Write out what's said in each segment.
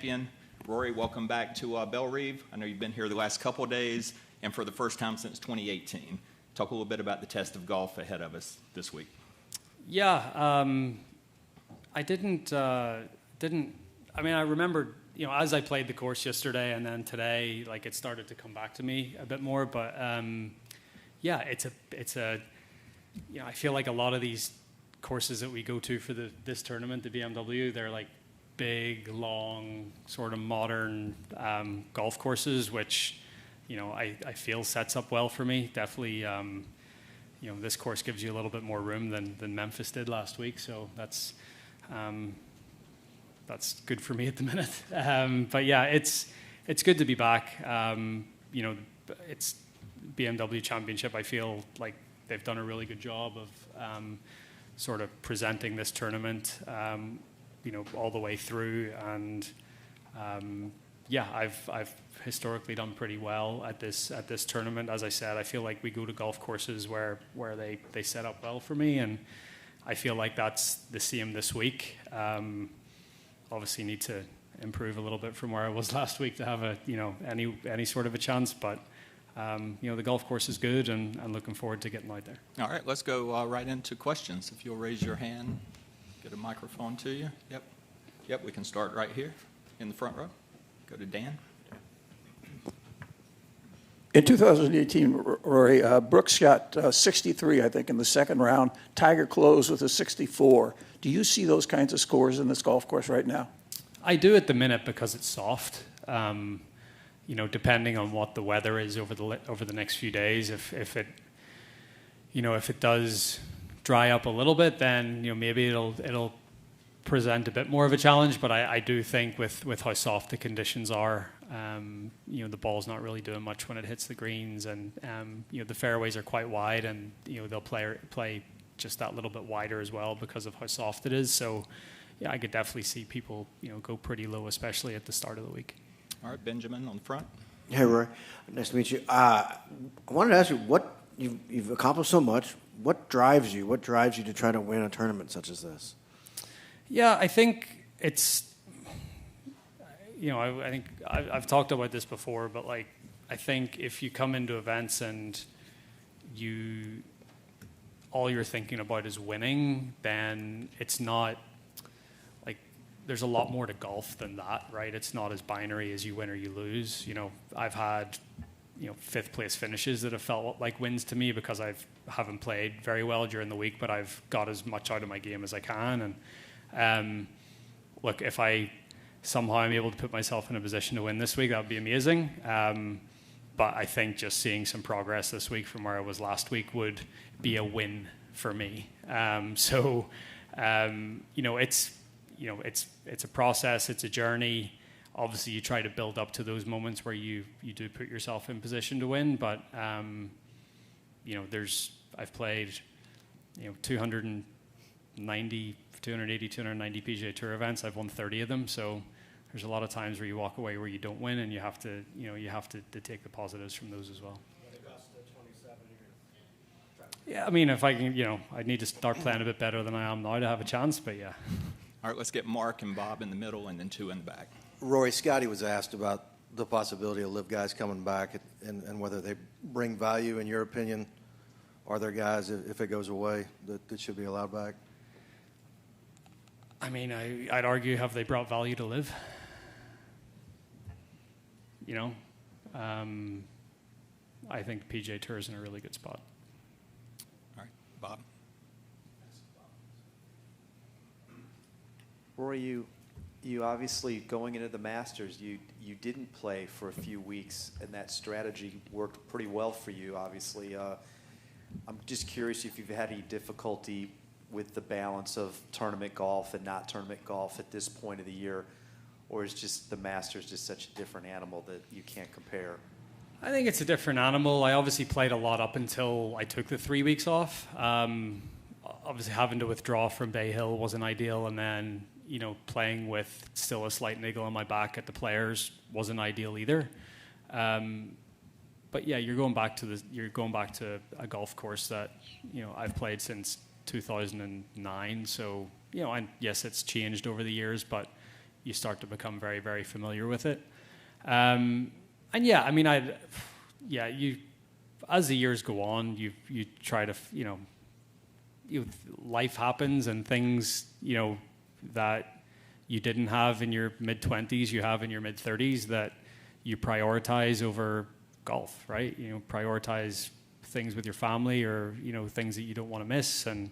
champion. Rory, welcome back to Belle Reve. I know you've been here the last couple of days, and for the first time since 2018. Talk a little bit about the test of golf ahead of us this week. Yeah, I didn't. I mean, I remembered, as I played the course yesterday and then today, like it started to come back to me a bit more. But yeah, it's a. I feel like a lot of these courses that we go to for this tournament, the BMW, they're like big, long, sort of modern golf courses, which I feel sets up well for me. Definitely, this course gives you a little bit more room than Memphis did last week, so that's good for me at the minute. But yeah, it's good to be back. It's BMW Championship. I feel like they've done a really good job of sort of presenting this tournament, all the way through. And yeah, I've historically done pretty well at this tournament. As I said, I feel like we go to golf courses where they set up well for me, and I feel like that's the same this week. Obviously need to improve a little bit from where I was last week to have any sort of a chance, but the golf course is good, and I'm looking forward to getting out there. All right, let's go right into questions. If you'll raise your hand, get a microphone to you. Yep, we can start right here in the front row. Go to Dan. In 2018, Rory, Brooks shot 63, I think, in the second round. Tiger closed with a 64. Do you see those kinds of scores in this golf course right now? I do at the minute because it's soft. Depending on what the weather is over the next few days, if it does dry up a little bit, then maybe it'll present a bit more of a challenge. But I do think with how soft the conditions are, the ball's not really doing much when it hits the greens, and the fairways are quite wide, and they'll play just that little bit wider as well because of how soft it is. So yeah, I could definitely see people go pretty low, especially at the start of the week. All right, Benjamin on the front. Hey, Rory. Nice to meet you. I wanted to ask you, what you've accomplished so much. What drives you? What drives you to try to win a tournament such as this? Yeah, I think it's, I think I've talked about this before, but like, I think if you come into events and all you're thinking about is winning, then it's not, like, there's a lot more to golf than that, right? It's not as binary as you win or you lose. I've had, fifth place finishes that have felt like wins to me because I haven't played very well during the week, but I've got as much out of my game as I can. And look, if I somehow am able to put myself in a position to win this week, that would be amazing. But I think just seeing some progress this week from where I was last week would be a win for me. It's a process, it's a journey. Obviously, you try to build up to those moments where you do put yourself in position to win. But I've played 280, 290 PGA Tour events. I've won 30 of them. So there's a lot of times where you walk away where you don't win, and you have to take the positives from those as well. Yeah, I mean, if I can, I'd need to start playing a bit better than I am now to have a chance, but yeah. All right, let's get Mark and Bob in the middle and then two in the back. Rory, Scotty was asked about the possibility of LIV guys coming back and whether they bring value, in your opinion. Are there guys, if it goes away, that should be allowed back? I mean, I'd argue, have they brought value to LIV? I think PGA Tour is in a really good spot. All right, Bob. Rory, you obviously, going into the Masters, you didn't play for a few weeks, and that strategy worked pretty well for you, obviously. I'm just curious if you've had any difficulty with the balance of tournament golf and not tournament golf at this point of the year, or is just the Masters just such a different animal that you can't compare? I think it's a different animal. I obviously played a lot up until I took the 3 weeks off. Obviously, having to withdraw from Bay Hill wasn't ideal, and then playing with still a slight niggle on my back at the Players wasn't ideal either. But yeah, you're going back to a golf course that I've played since 2009. So and yes, it's changed over the years, but you start to become very, very familiar with it. And yeah, I mean, as the years go on, you try to, life happens and things, that you didn't have in your mid-20s, you have in your mid-30s that you prioritize over golf, right? Prioritize things with your family or, things that you don't want to miss. And,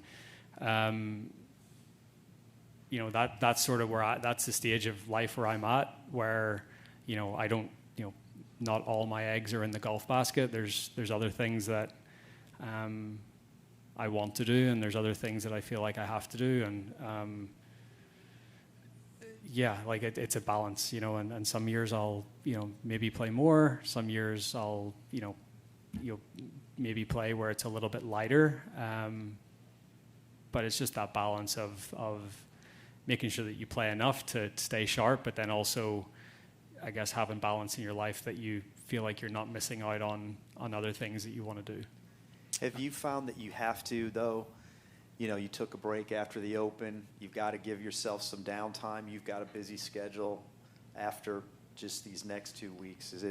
that's sort of that's the stage of life where I'm at, where, I don't, not all my eggs are in the golf basket. There's other things that I want to do, and there's other things that I feel like I have to do. And, like it's a balance, and some years I'll, maybe play more. Some years I'll, maybe play where it's a little bit lighter. But it's just that balance of making sure that you play enough to stay sharp, but then also, I guess, having balance in your life that you feel like you're not missing out on other things that you want to do. Have you found that you have to, though? You took a break after the Open. You've got to give yourself some downtime. You've got a busy schedule after just these next 2 weeks. Is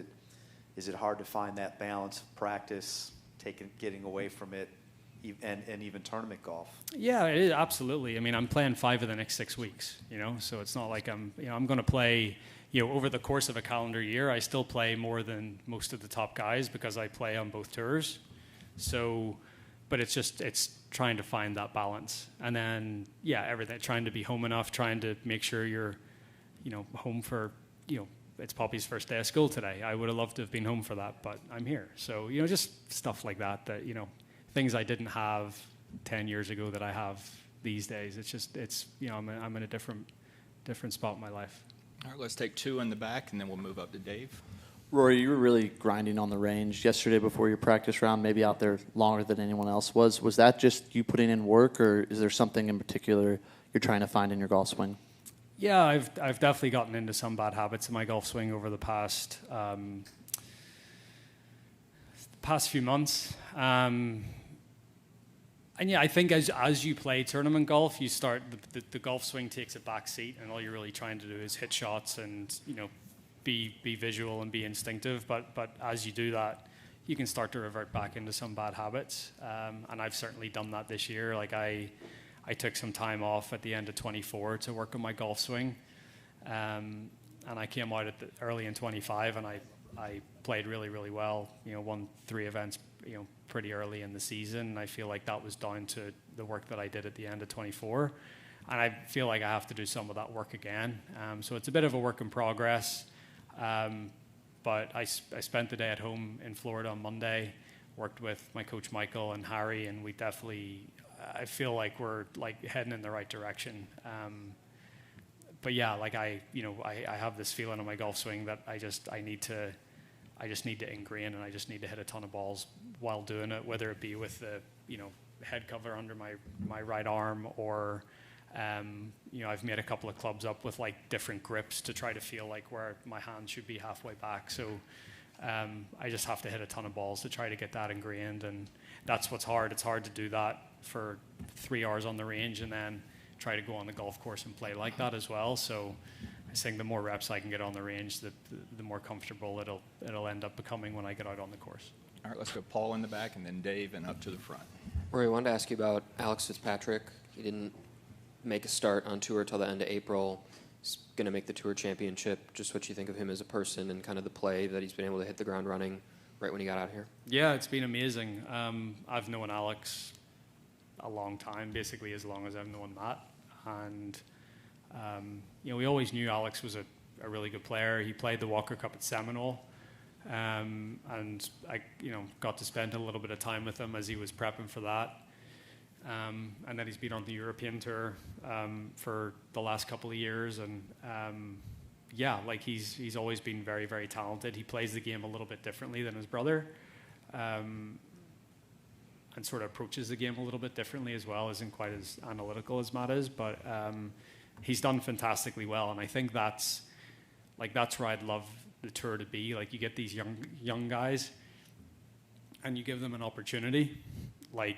it hard to find that balance of practice, getting away from it, and even tournament golf? Yeah, it is, absolutely. I mean, I'm playing 5 of the next 6 weeks, so it's not like I'm going to play, over the course of a calendar year, I still play more than most of the top guys because I play on both tours. So, but it's trying to find that balance. And then, everything, trying to be home enough, trying to make sure you're, home for, it's Poppy's first day of school today. I would have loved to have been home for that, but I'm here. So, just stuff like that, things I didn't have 10 years ago that I have these days. It's I'm in a different spot in my life. All right, let's take 2 in the back, and then we'll move up to Dave. Rory, you were really grinding on the range yesterday before your practice round, maybe out there longer than anyone else was. Was that just you putting in work, or is there something in particular you're trying to find in your golf swing? Yeah, I've definitely gotten into some bad habits in my golf swing over the past few months. And yeah, I think as you play tournament golf, you start the golf swing takes a back seat, and all you're really trying to do is hit shots and be visual and be instinctive. But as you do that, you can start to revert back into some bad habits. And I've certainly done that this year. Like I took some time off at the end of 24 to work on my golf swing, and I came out early in 25, and I played really, really well. Won 3 events, pretty early in the season. And I feel like that was down to the work that I did at the end of 24. And I feel like I have to do some of that work again. So it's a bit of a work in progress. But I spent the day at home in Florida on Monday, worked with my coach Michael and Harry, and we definitely, I feel like we're like heading in the right direction. But yeah, like I have this feeling on my golf swing that I just need to ingrain, and I just need to hit a ton of balls while doing it, whether it be with the head cover under my right arm, or I've made a couple of clubs up with like different grips to try to feel like where my hand should be halfway back. So I just have to hit a ton of balls to try to get that ingrained, and that's what's hard. It's hard to do that for 3 hours on the range and then try to go on the golf course and play like that as well. So I think the more reps I can get on the range, the more comfortable it'll end up becoming when I get out on the course. All right, let's go Paul in the back, and then Dave, and up to the front. Rory, I wanted to ask you about Alex Fitzpatrick. He didn't make a start on tour till the end of April. He's going to make the Tour Championship. Just what you think of him as a person and kind of the play that he's been able to hit the ground running right when he got out here. Yeah, it's been amazing. I've known Alex a long time, basically as long as I've known Matt. And, we always knew Alex was a really good player. He played the Walker Cup at Seminole. And I, got to spend a little bit of time with him as he was prepping for that. And then he's been on the European Tour for the last couple of years. And, he's always been very, very talented. He plays the game a little bit differently than his brother. And sort of approaches the game a little bit differently as well. Isn't quite as analytical as Matt is, but he's done fantastically well. And I think that's where I'd love the tour to be. Like, you get these young guys, and you give them an opportunity. Like,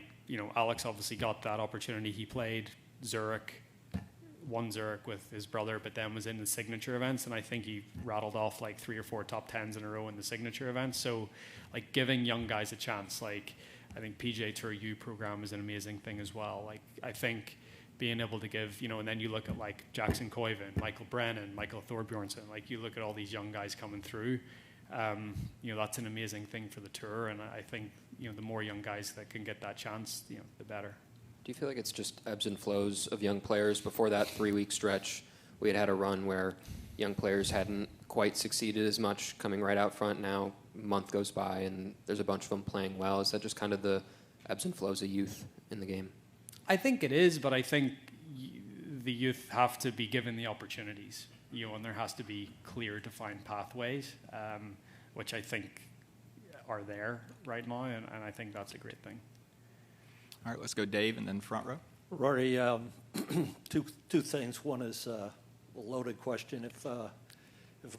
Alex obviously got that opportunity. He played Zurich, won Zurich with his brother, but then was in the signature events, and I think he rattled off like 3 or 4 top 10s in a row in the signature events. So, like, giving young guys a chance, like, I think PGA Tour U program is an amazing thing as well. Like, I think being able to give, and then you look at like Jackson Koiven, Michael Brennan, Michael Thorbjornson, like, you look at all these young guys coming through, that's an amazing thing for the tour, and I think, the more young guys that can get that chance, the better. Do you feel like it's just ebbs and flows of young players? Before that 3-week stretch, we had a run where young players hadn't quite succeeded as much coming right out front. Now a month goes by and there's a bunch of them playing well. Is that just kind of the ebbs and flows of youth in the game? I think it is, but I think the youth have to be given the opportunities, and there has to be clear, defined pathways, which I think are there right now, and I think that's a great thing. All right, let's go Dave and then front row. Rory, two things. One is a loaded question. If a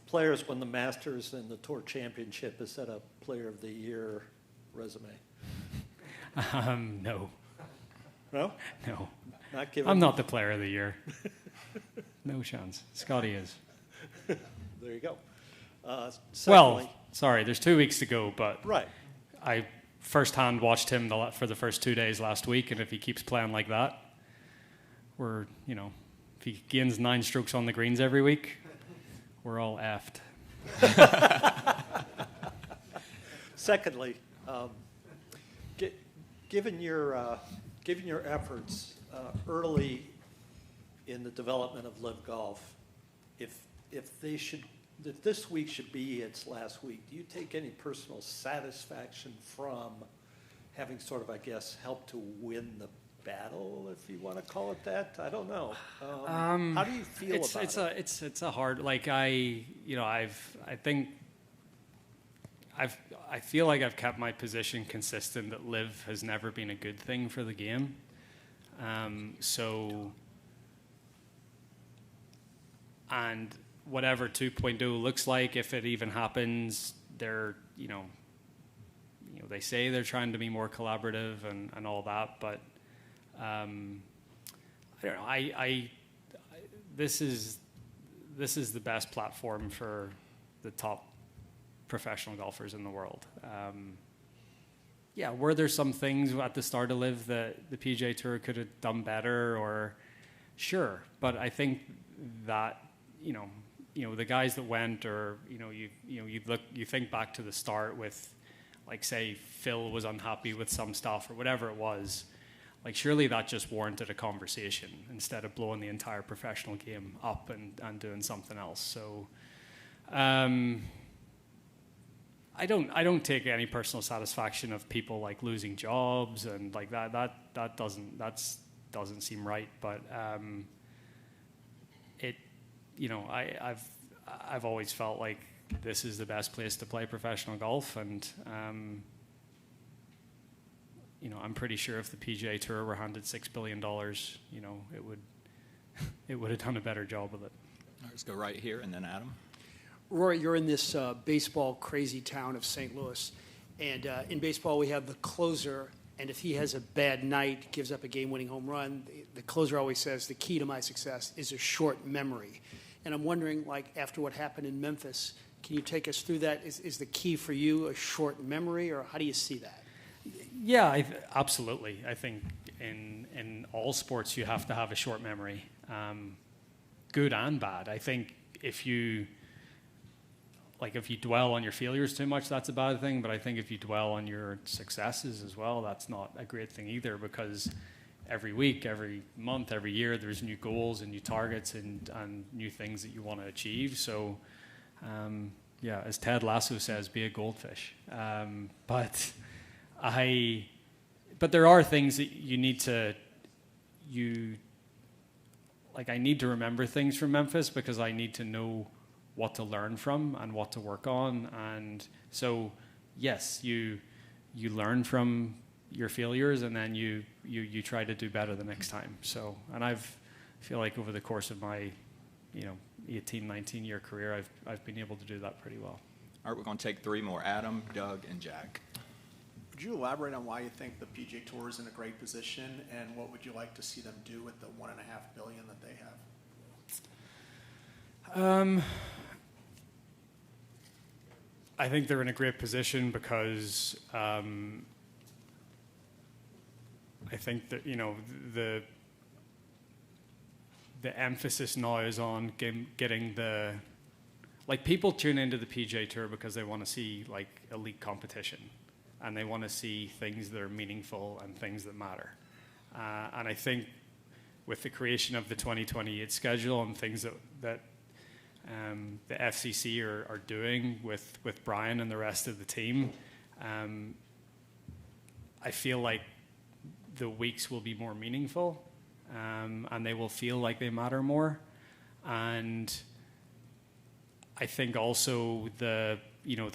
player's won the Masters and the Tour Championship, is that a Player of the Year resume? No. No? No. Not given. I'm not the Player of the Year. No chance. Scotty is. There you go. Well, sorry, there's 2 weeks to go, but right. I firsthand watched him for the first 2 days last week, and if he keeps playing like that, if he gains 9 strokes on the greens every week, we're all effed. Secondly, given your efforts early in the development of LIV Golf, if this week should be its last week, do you take any personal satisfaction from having sort of, I guess, helped to win the battle, if you want to call it that? I don't know. How do you feel about it? It's a hard, like, I feel like I've kept my position consistent that LIV has never been a good thing for the game. And whatever 2.0 looks like, if it even happens, they're, they say they're trying to be more collaborative and all that, but I don't know. This is the best platform for the top professional golfers in the world. Were there some things at the start of LIV that the PGA Tour could have done better, or sure, but I think that the guys that went, or you think back to the start with, like, say Phil was unhappy with some stuff or whatever it was, like, surely that just warranted a conversation instead of blowing the entire professional game up and doing something else. So I don't take any personal satisfaction of people like losing jobs and like that doesn't seem right, but I've always felt like this is the best place to play professional golf, and I'm pretty sure if the PGA Tour were handed $6 billion, it would have done a better job of it. All right, let's go right here and then Adam. Rory, you're in this baseball crazy town of St. Louis, and in baseball we have the closer, and if he has a bad night, gives up a game-winning home run, the closer always says the key to my success is a short memory. And I'm wondering, like, after what happened in Memphis, can you take us through that? Is the key for you a short memory, or how do you see that? Yeah, absolutely. I think in all sports you have to have a short memory, good and bad. I think if you dwell on your failures too much, that's a bad thing. But I think if you dwell on your successes as well, that's not a great thing either, because every week, every month, every year, there's new goals and new targets and new things that you want to achieve. So, as Ted Lasso says, be a goldfish. But there are things that you need to, I need to remember things from Memphis because I need to know what to learn from and what to work on. And so, yes, you learn from your failures, and then you try to do better the next time. So, and I feel like over the course of my 18, 19 year career, I've been able to do that pretty well. All right, we're going to take 3 more. Adam, Doug, and Jack. Would you elaborate on why you think the PGA Tour is in a great position, and what would you like to see them do with the $1.5 billion that they have? I think they're in a great position because I think that, you know, the emphasis now is on getting the, like, people tune into the PGA Tour because they want to see, like, elite competition, and they want to see things that are meaningful and things that matter. And I think with the creation of the 2028 schedule and things that the FCC are doing with Brian and the rest of the team, I feel like the weeks will be more meaningful, and they will feel like they matter more. And I think also the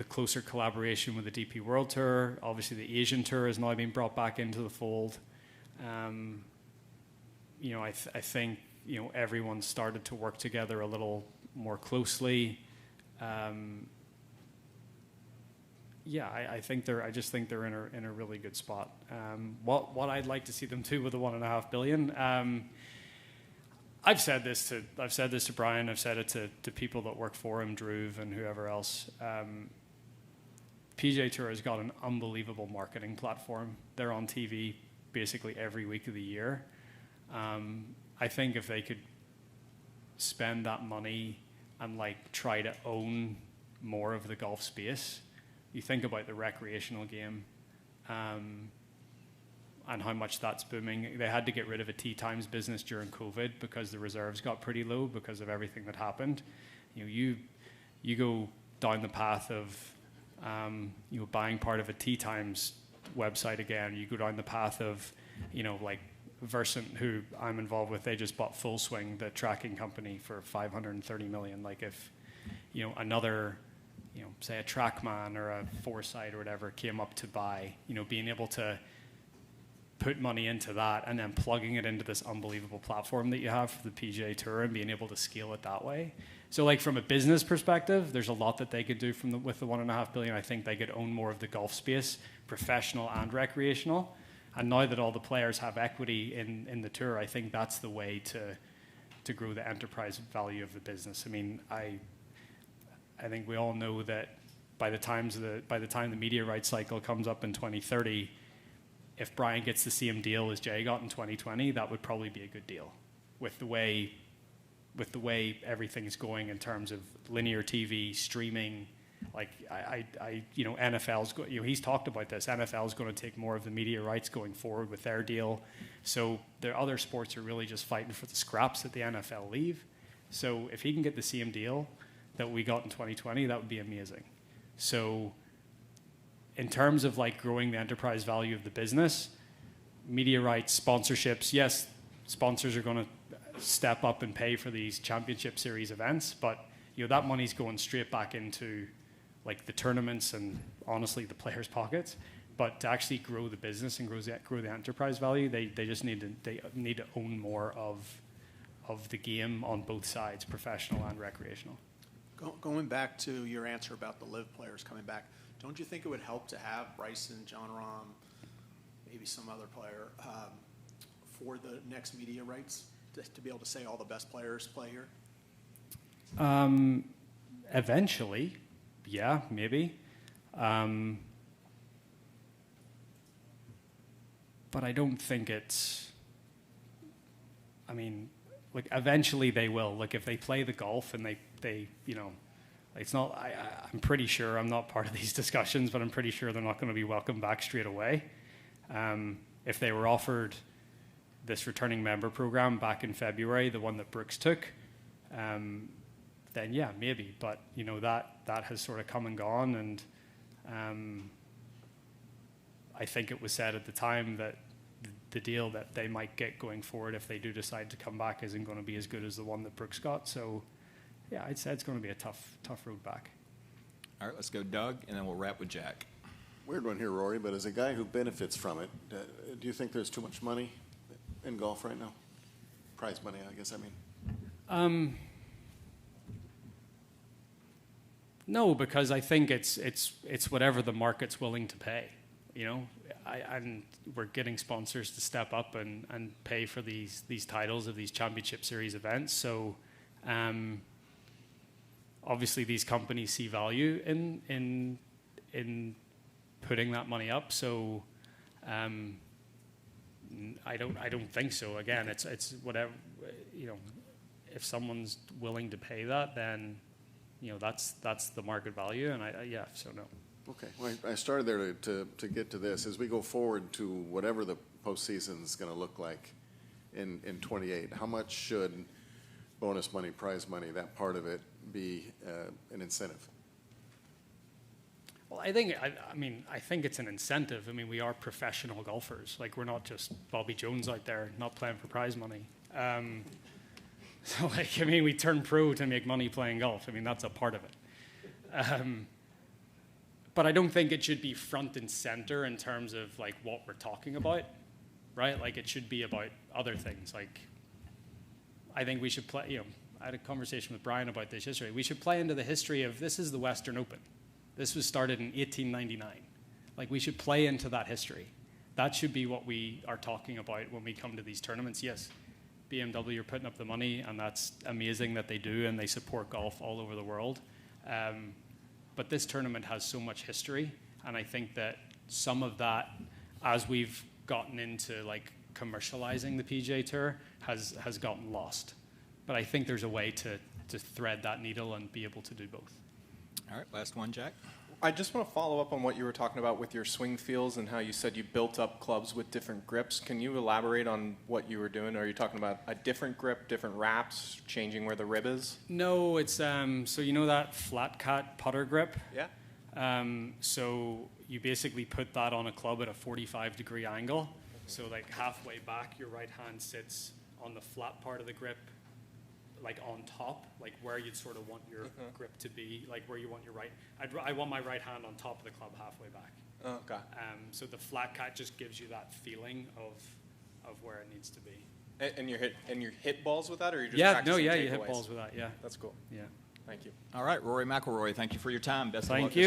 closer collaboration with the DP World Tour, obviously the Asian Tour has now been brought back into the fold. I think everyone started to work together a little more closely. I just think they're in a really good spot. What I'd like to see them do with the $1.5 billion. I've said this to Brian. I've said it to people that work for him, Drew and whoever else. PGA Tour has got an unbelievable marketing platform. They're on TV basically every week of the year. I think if they could spend that money and like try to own more of the golf space, you think about the recreational game and how much that's booming. They had to get rid of a tee times business during COVID because the reserves got pretty low because of everything that happened. You go down the path of buying part of a tee times website again. You go down the path of like Versant, who I'm involved with, they just bought Full Swing, the tracking company, for $530 million. Like if another say a TrackMan or a Foresight or whatever came up to buy, being able to put money into that and then plugging it into this unbelievable platform that you have for the PGA Tour and being able to scale it that way. So like from a business perspective, there's a lot that they could do with the $1.5 billion. I think they could own more of the golf space, professional and recreational. And now that all the players have equity in the tour, I think that's the way to grow the enterprise value of the business. I mean, I think we all know that by the time the media rights cycle comes up in 2030, if Brian gets the same deal as Jay got in 2020, that would probably be a good deal with the way everything's going in terms of linear TV, streaming. Like NFL's he's talked about this. NFL's going to take more of the media rights going forward with their deal. So the other sports are really just fighting for the scraps that the NFL leave. So if he can get the same deal that we got in 2020, that would be amazing. So in terms of like growing the enterprise value of the business, media rights, sponsorships, yes, sponsors are going to step up and pay for these championship series events, but that money's going straight back into like the tournaments and honestly the players' pockets. But to actually grow the business and grow the enterprise value, they just need to own more of the game on both sides, professional and recreational. Going back to your answer about the LIV players coming back, don't you think it would help to have Bryson, John Rahm, maybe some other player for the next media rights to be able to say all the best players play here? Eventually, yeah, maybe. But I don't think it's, I mean, like eventually they will. Like if they play the golf and they it's not, I'm pretty sure, I'm not part of these discussions, but I'm pretty sure they're not going to be welcomed back straight away. If they were offered this returning member program back in February, the one that Brooks took, then yeah, maybe. But that has sort of come and gone, and I think it was said at the time that the deal that they might get going forward if they do decide to come back isn't going to be as good as the one that Brooks got. So yeah, I'd say it's going to be a tough road back. All right, let's go Doug, and then we'll wrap with Jack. Weird one here, Rory, but as a guy who benefits from it, do you think there's too much money in golf right now? Prize money, I guess, I mean. No, because I think it's whatever the market's willing to pay. And we're getting sponsors to step up and pay for these titles of these championship series events. So, obviously these companies see value in putting that money up. So I don't think so. Again, it's whatever, you know, if someone's willing to pay that, then, you know, that's the market value. And so no. Okay, well, I started there to get to this. As we go forward to whatever the postseason is going to look like in 28, how much should bonus money, prize money, that part of it, be an incentive? Well, I think it's an incentive. I mean, we are professional golfers. Like, we're not just Bobby Jones out there not playing for prize money. So, like, I mean, we turn pro to make money playing golf. I mean, that's a part of it. But I don't think it should be front and center in terms of, like, what we're talking about, right? Like, it should be about other things. Like, I think we should play, you know, I had a conversation with Brian about this yesterday. We should play into the history of, this is the Western Open. This was started in 1899. Like, we should play into that history. That should be what we are talking about when we come to these tournaments. Yes, BMW are putting up the money, and that's amazing that they do, and they support golf all over the world. But this tournament has so much history, and I think that some of that, as we've gotten into, like, commercializing the PGA Tour, has gotten lost. But I think there's a way to thread that needle and be able to do both. All right, last one, Jack. I just want to follow up on what you were talking about with your swing feels and how you said you built up clubs with different grips. Can you elaborate on what you were doing? Are you talking about a different grip, different wraps, changing where the rib is? No, it's so you know that flat cat putter grip? Yeah. So you basically put that on a club at a 45-degree angle. So, like, halfway back, your right hand sits on the flat part of the grip, like on top, like where you'd sort of want your grip to be, like where you want your right. I want my right hand on top of the club halfway back. Oh, okay. So the flat cat just gives you that feeling of where it needs to be. And you hit balls with that, or you just practicing you takeaways? hit balls with that. Yeah, That's cool. yeah. Thank you. All right, Rory McIlroy, thank you for your time. Best of luck Thank this you.